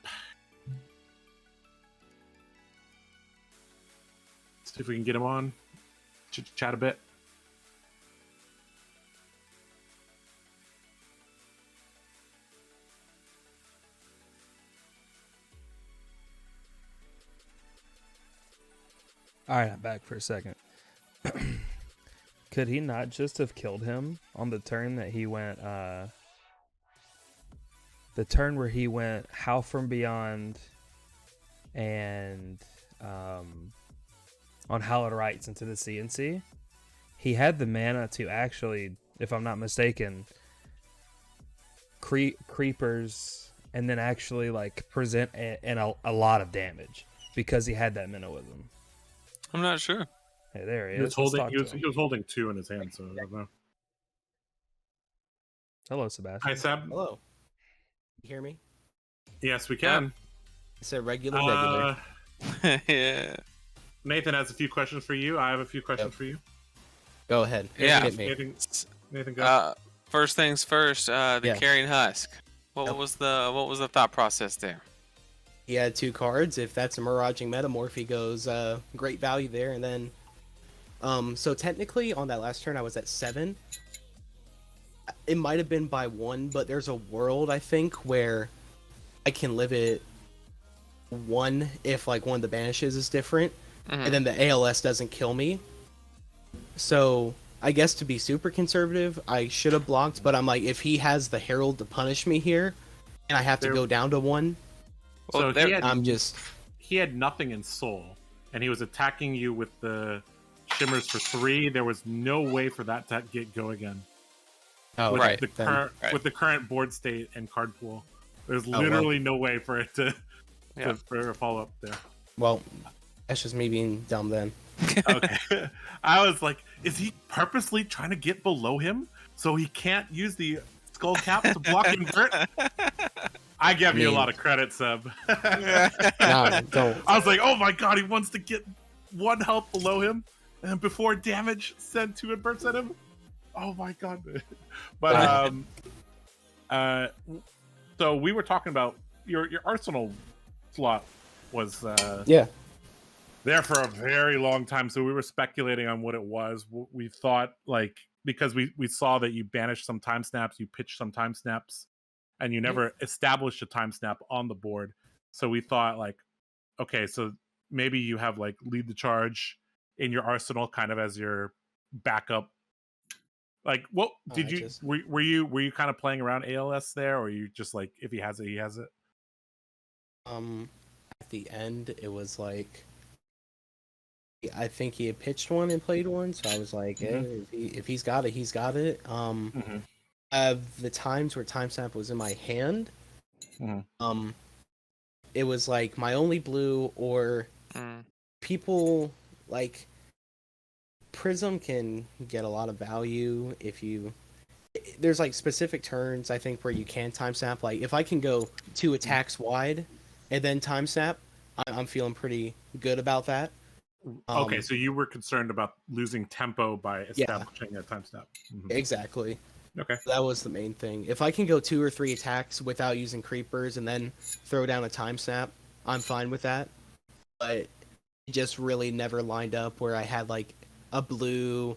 See if we can get him on. Chat a bit. All right, I'm back for a second. Could he not just have killed him on the turn that he went, the turn where he went Howl from Beyond and on Hallowed Rites into the CNC? He had the mana to actually, if I'm not mistaken, creepers and then actually present a lot of damage because he had that Minnowism. I'm not sure. Hey, there he is. He was holding 2 in his hand, so I don't know. Hello, Sebastian. Hi, Seb. Hello. You hear me? Yes, we can. It's a regular. Yeah. Nathan has a few questions for you. I have a few questions for you. Go ahead. Yeah. Hit me. Nathan, go. First things first. The carrying Husk. What was the thought process there? He had 2 cards. If that's a Miraging Metamorph, he goes great value there. And then, so technically on that last turn, I was at 7. It might have been by 1, but there's a world, I think, where I can live it 1 if one of the banishes is different, and then the ALS doesn't kill me. So I guess to be super conservative, I should have blocked, but I'm like, if he has the Herald to punish me here, and I have to go down to 1, so he had nothing in soul, and he was attacking you with the shimmers for 3, there was no way for that to get go again. Oh, With right. with the current board state and card pool, there's well. literally no way for it to Yeah. for a follow up there. Well, that's just me being dumb then. Okay. I was like, is he purposely trying to get below him so he can't use the skull cap to block invert? I give you a lot of credit, Seb. Nah, don't. I was like, oh my god, he wants to get 1 health below him, and before damage, send 2 inverts at him. Oh my god. But so we were talking about your Arsenal slot was Yeah. there for a very long time, so we were speculating on what it was. We thought, like, because we saw that you banished some time snaps, you pitched some time snaps, and you never established a time snap on the board. So we thought, like, okay, so maybe you have like lead the charge in your arsenal kind of as your backup. Like, what did you were you kind of playing around ALS there, or you just like, if he has it, he has it? At the end, it was like, I think he had pitched one and played one, so I was like, hey, if he's got it, he's got it. The times where time snap was in my hand, it was like my only blue, or people like Prism can get a lot of value if you. There's like specific turns, I think, where you can time snap. Like if I can go 2 attacks wide and then time snap, I'm feeling pretty good about that. Okay, so you were concerned about losing tempo by establishing a time snap. Exactly. Okay. That was the main thing. If I can go 2 or 3 attacks without using creepers and then throw down a time snap, I'm fine with that. But it just really never lined up where I had like a blue,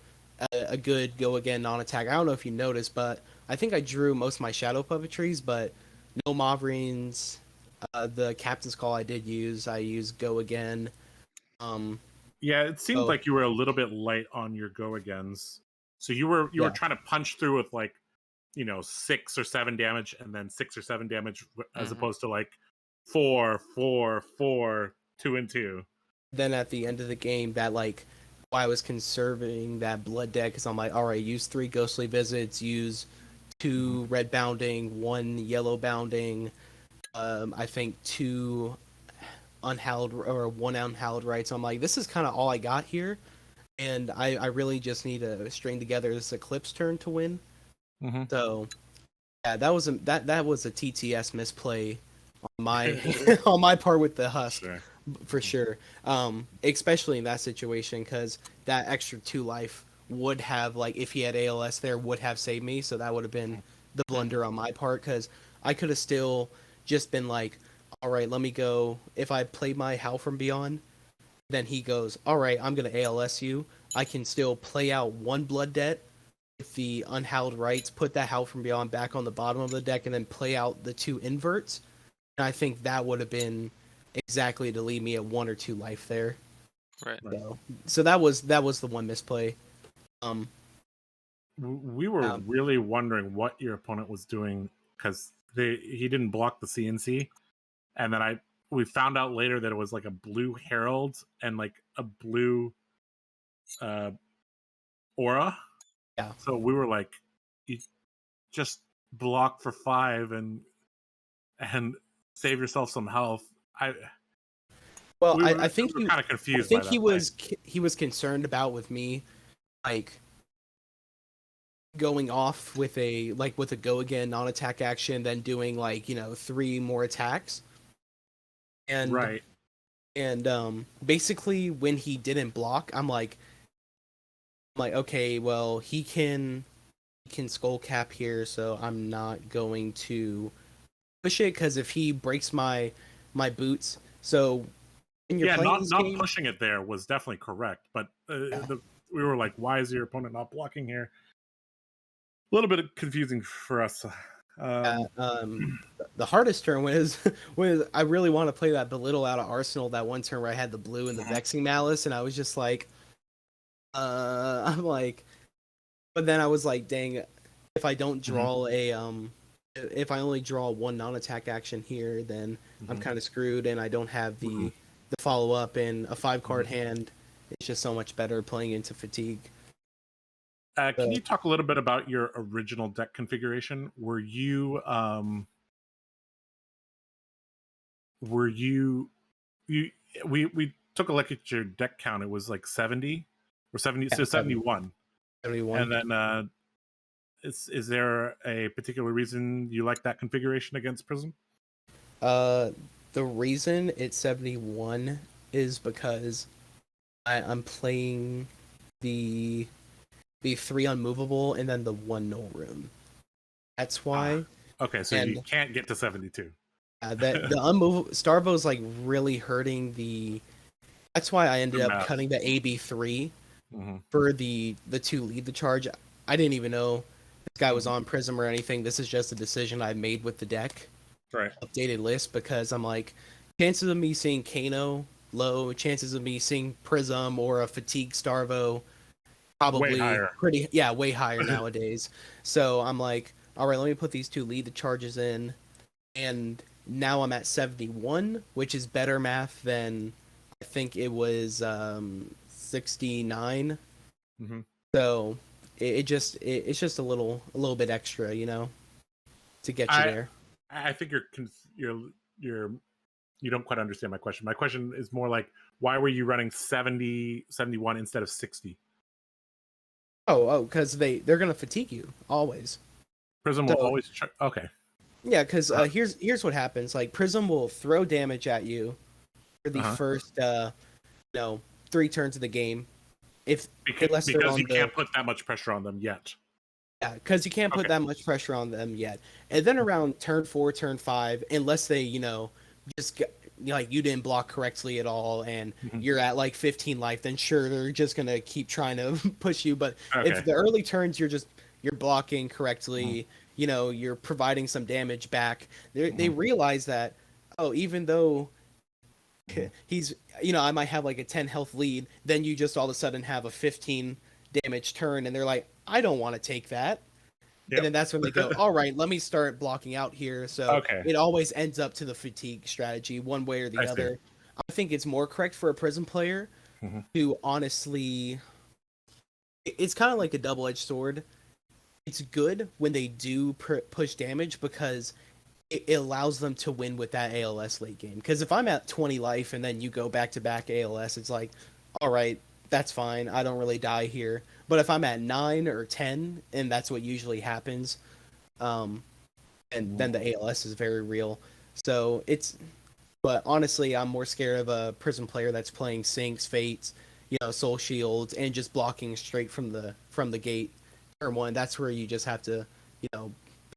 a good go again non-attack. I don't know if you noticed, but I think I drew most of my shadow puppetries, but no Mavrines. The captain's call I did use. I used go again. Yeah, it seemed like you were a little bit light on your go agains. So you were trying to punch through with like, 6 or 7 damage and then 6 or 7 damage, as opposed to like 4, 4, 4, 2 and 2. Then at the end of the game, that like why I was conserving that blood deck, because I'm like, all right, use 3 ghostly visits, use 2 red bounding, 1 yellow bounding, I think 2 unhallowed or 1 unhallowed rights. I'm like, this is kind of all I got here, and I really just need to string together this Eclipse turn to win. So yeah, that was a TTS misplay on my on my part with the Husk. Sure. For sure, especially in that situation, because that extra 2 life would have, like, if he had ALS there, would have saved me. So that would have been the blunder on my part, because I could have still just been like, all right, let me go. If I played my Howl from Beyond, then he goes, all right, I'm gonna ALS you. I can still play out 1 blood debt with the unhallowed rights, put that Howl from Beyond back on the bottom of the deck, and then play out the 2 inverts. And I think that would have been exactly to leave me at 1 or 2 life there. Right. So that was the one misplay. We were really wondering what your opponent was doing, because he didn't block the CNC, and then we found out later that it was like a blue Herald and like a blue aura. Yeah. So we were like, you just block for 5 and save yourself some health. I think we were kind of confused. I think he was concerned about with me, like, going off with a go again non-attack action, then doing like 3 more attacks, and right. And basically when he didn't block, I'm like, okay, well, he can skull cap here, so I'm not going to push it, because if he breaks my boots, so when you're playing this game, pushing it there was definitely correct, but we were like, why is your opponent not blocking here? A little bit confusing for us. The hardest turn was I really want to play that Belittle out of Arsenal, that one turn where I had the blue and the Vexing Malice, and I was just like, I'm like, but then I was like, dang, if I don't draw if I only draw 1 non-attack action here, then I'm kind of screwed, and I don't have the the follow up, and a 5-card hand is just so much better playing into fatigue. Can you talk a little bit about your original deck configuration? Were you we took a look at your deck count. It was like 70 or 70, Yeah, so 71. 71. And then is there a particular reason you like that configuration against Prism? The reason it's 71 is because I'm playing the 3 unmovable and then the 1 null rune. That's why. Okay, so you can't get to 72. That the unmovable Starvo is like really hurting the. That's why I ended up cutting the AB3 for the 2 lead the charge. I didn't even know this guy was on Prism or anything. This is just a decision I made with the deck. Right. Updated list, because I'm like, chances of me seeing Kano low, chances of me seeing Prism or a Fatigue Starvo probably way higher nowadays. So I'm like, all right, let me put these 2 lead the charges in, and now I'm at 71, which is better math than I think it was 69. So it's just a little bit extra, to get you there. I think you don't quite understand my question. My question is more like, why were you running 70, 71 instead of 60? Oh, because they're gonna fatigue you always. Prism will always okay. Yeah, because here's what happens. Like, Prism will throw damage at you for the first 3 turns of the game. Because you can't put that much pressure on them yet. Yeah, because you can't put that much pressure on them yet. And then around turn 4, turn 5, unless they, just get, you didn't block correctly at all, and you're at like 15 life, then sure, they're just gonna keep trying to push you. But if the early turns you're blocking correctly, you're providing some damage back. They realize that, even though he's, I might have like a 10 health lead, then you just all of a sudden have a 15 damage turn, and they're like, I don't want to take that. And then that's when they go, all right, let me start blocking out here. So it always ends up to the fatigue strategy, one way or the other. I think it's more correct for a Prism player to honestly, it's kind of like a double-edged sword. It's good when they do push damage, because it allows them to win with that ALS late game. Because if I'm at 20 life and then you go back-to-back ALS, it's like, all right, that's fine. I don't really die here. But if I'm at 9 or 10, and that's what usually happens, and then the ALS is very real. So but honestly, I'm more scared of a Prism player that's playing Sinks, Fates, Soul Shields, and just blocking straight from the gate. Turn 1, that's where you just have to,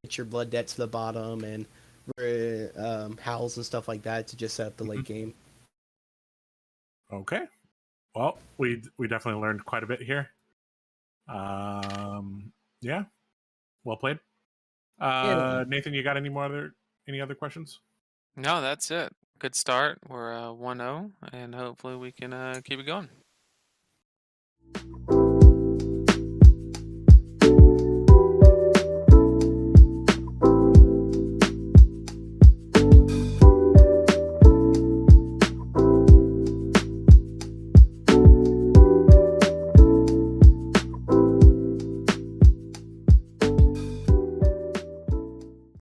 pitch your blood debt to the bottom and howls and stuff like that to just set up the late game. Okay. Well, we definitely learned quite a bit here. Yeah. Well played. Nathan, you got any other questions? No, that's it. Good start. We're 1-0, and hopefully we can keep it going.